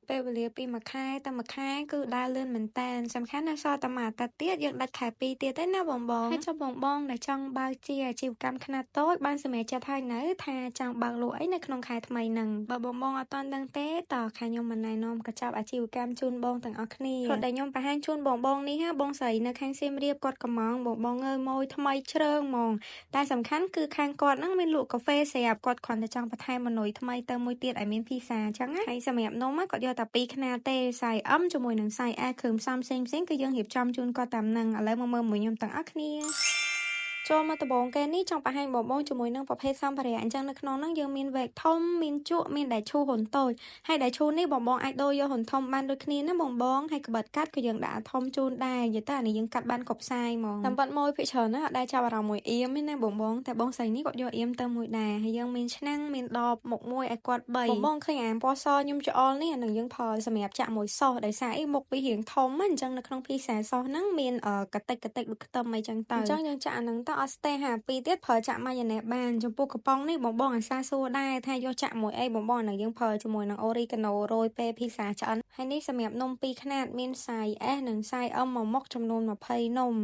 ពេលវេលាពីមួយខែទៅមួយខែគឺដើរលឿនមែនតើសំខាន់ណាស់សតតែមួយអាទិត្យទៀតយើងដាច់ខែ2ទៀតទេណាបងហើយចុះបងដែលចង់បើកជាអាជីវកម្មខ្នាតតូចបានសម្រេចចិត្តហើយនៅថាចង់បើកលក់អីនៅក្នុងខែថ្មីហ្នឹងបើបងអត់ទាន់ដឹងទេតើខាងខ្ញុំមិនណែនាំកញ្ចប់អាជីវកម្មជូនបងទាំងអស់គ្នាព្រោះដែលខ្ញុំបង្ហាញជូនបងនេះហ่าបងស្រីនៅខាងសៀមរាបគាត់កំងបងអើយម៉ួយថ្មីជ្រើងហ្មងតែសំខាន់គឺខាងគាត់ហ្នឹងមានលក់កាហ្វេស្រាប់គាត់គ្រាន់តែចង់បន្ថែមម៉ឺនុយថ្មីទៅមួយទៀតឲ្យមានភីសាអញ្ចឹងហើយសម្រាប់នំគាត់យកតែ2ខ្នាតទេសាយ M ជាមួយនឹងសាយ S គ្រឿងផ្សំផ្សេងគឺយើងរៀបចំជូនគាត់តាមហ្នឹងឥឡូវមកមើលមួយខ្ញុំទាំងអស់គ្នាចូលមកដំបងគេនេះចង់បង្ហាញបងជាមួយនឹងប្រភេទសម្ភារៈអញ្ចឹងនៅក្នុងហ្នឹងយើងមានវែកធំមានជក់មានដែលឈូហ៊ុនតូចហើយដែលឈូនេះបងអាចដូរយកហ៊ុនធំបានដូចគ្នាណាបងហើយក្បិតកាត់ក៏យើងដាក់ធំជូនដែរនិយាយទៅអានេះយើងកាត់បានគ្រប់ខ្សែហ្មងតាមបាត់មួយភិកច្រើនណាស់អត់ដែលចាប់អារម្មណ៍មួយអៀមទេណាបងតែបងស្រីនេះគាត់យកអៀមទៅមួយដែរហើយយើងមានឆ្នាំងមានដបមុខមួយឲ្យគាត់3បងឃើញអាពណ៌សខ្ញុំច្អល់នេះអានឹងយើងផលសម្រាប់ចាក់មួយសោះដោយសារអីមុខវារៀងធំអញ្ចឹងនៅក្នុងភីសាសោះហ្នឹងមានកតិចដូចខ្ទឹមអីចឹងទៅអញ្ចឹងយើងចាក់អាហ្នឹងទៅអត់ស្ទះហា2ទៀតប្រើចាក់ម៉ាយ៉ូណេសបានចំពោះកំប៉ុងនេះបងអាសាសួរដែរថាយកចាក់មួយអីបងអានឹងយើងប្រើជាមួយនឹងអូរីកាណូរយពេលភីសាឆ្អិនហើយនេះសម្រាប់នំ2ខ្នាតមានសាយ S និងសាយ M មកមុខចំនួន20នំ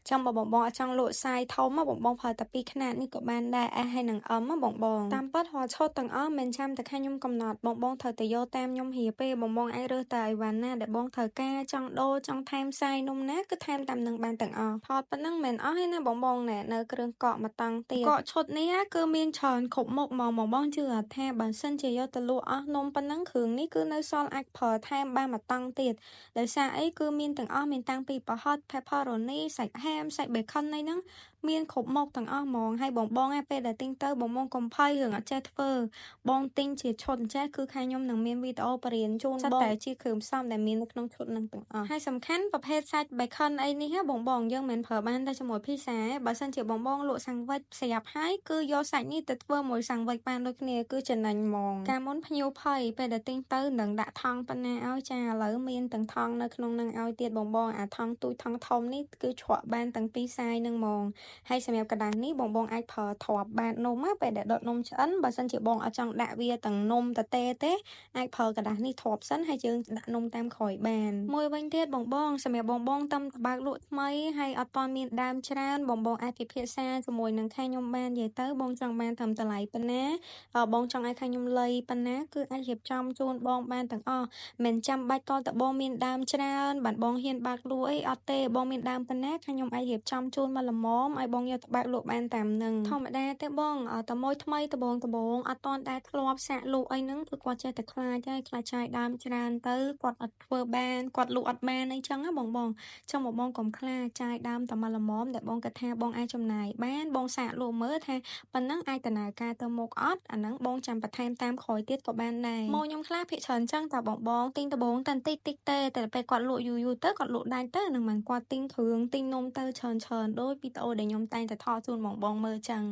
ចាំបើបងអត់ចង់លក់សាយធំបងប្រើតែ2ខ្នាតនេះក៏បានដែរ S ហើយនិង M បងតាមពិតរាល់ឈុតទាំងអស់មិនចាំតែខាងខ្ញុំកំណត់បងត្រូវតែយកតាមខ្ញុំរៀបទេបងអាចរើសតែអីវ៉ាន់ណាដែលបងត្រូវការចង់ដូរចង់ថែមសាយនំណាគឺថែមតាមនឹងបានទាំងអស់ថតប៉ុណ្ណឹងមិនអស់ទេណាបងណែនៅគ្រឿងកក់មកតង់ទៀតកក់ឈុតនេះគឺមានច្រើនគ្រប់មុខមកបងជឿអត់ថាបើសិនជាយកទៅលក់អស់នំប៉ុណ្ណឹងគ្រឿងនេះគឺនៅសល់អាចប្រើថែមបានមកតង់ទៀតដោយសារអីគឺមានទាំងអស់មានតាំងពីប្រហិត pepperoni សាច់ហាមសាច់ bacon អីហ្នឹងមានគ្រប់មុខទាំងអស់ហ្មងហើយបងពេលដែលទិញទៅបងកុំភ័យរឿងអត់ចេះធ្វើបងទិញជាឈុតអញ្ចឹងគឺខាងខ្ញុំនឹងមានវីដេអូបរៀនជូនបងតែជាគ្រឿងផ្សំដែលមាននៅក្នុងឈុតហ្នឹងទាំងអស់ហើយសំខាន់ប្រភេទសាច់ bacon អីនេះបងយើងមិនប្រើបានតែជាមួយភីសាបើសិនជាបងលក់សាំងវិចស្រាប់ហើយគឺយកសាច់នេះទៅធ្វើមួយសាំងវិចបានដូចគ្នាគឺចំណេញហ្មងកាលមុនភ្ញៀវភ័យពេលដែលទិញទៅនឹងដាក់ថង់ប៉ុណ្ណាឲ្យចាឥឡូវមានទាំងថង់នៅក្នុងនឹងឲ្យទៀតបងអាថង់ទូចថង់ធំនេះគឺច្រកបានទាំងពីរសាយនឹងហ្មងហើយសម្រាប់กระดาษនេះបងអាចប្រើទ្រាប់បាតនំពេលដែលដុតនំឆ្អិនបើសិនជាបងអត់ចង់ដាក់វាទាំងនំតទេអាចប្រើกระดาษនេះទ្រាប់សិនហើយយើងដាក់នំតាមក្រោយបានមួយវិញទៀតបងសម្រាប់បងតាមបើកលក់ថ្មីហើយអត់ទាន់មានដើមច្រើនបងអាចពិភាក្សាជាមួយនឹងខាងខ្ញុំបាននិយាយទៅបងចង់បានត្រឹមតម្លៃប៉ុណ្ណាបងចង់ឲ្យខាងខ្ញុំលៃប៉ុណ្ណាគឺអាចរៀបចំជូនបងបានទាំងអស់មិនចាំបាច់តតែបងមានដើមច្រើនបានបងហ៊ានបើកលក់អីអត់ទេបងមានដើមប៉ុណ្ណាខាងខ្ញុំអាចរៀបចំជូនមកល្មមឲ្យបងយកទៅបើកលក់បានតាមនឹងធម្មតាទេបងតែមួយថ្មីដបងអត់ទាន់ដែលធ្លាប់សាក់លក់អីហ្នឹងគឺគាត់ចេះតែខ្លាចហើយខ្លាចចាយដើមច្រើនទៅគាត់អត់ធ្វើបានគាត់លក់អត់បានអីចឹងណាបងចឹងបងកុំខ្លាចចាយដើមតែមកល្មមដែលបងគិតថាបងអាចចំណាយបានបងសាកលក់មើលថាប៉ុណ្ណឹងអាចដំណើរការទៅមុខអត់អាហ្នឹងបងចាំបន្ថែមតាមក្រោយទៀតក៏បានដែរមកខ្ញុំខ្លះភាគច្រើនចឹងតែបងទិញដបងតែបន្តិចទេតែពេលគាត់លក់យូរទៅគាត់លក់ដាច់ទៅនឹងមិនគាត់ទិញគ្រឿងទិញនំទៅច្រើនដូចវីដេអូដែលខ្ញុំតែងតែថតជូនបងមើលចឹង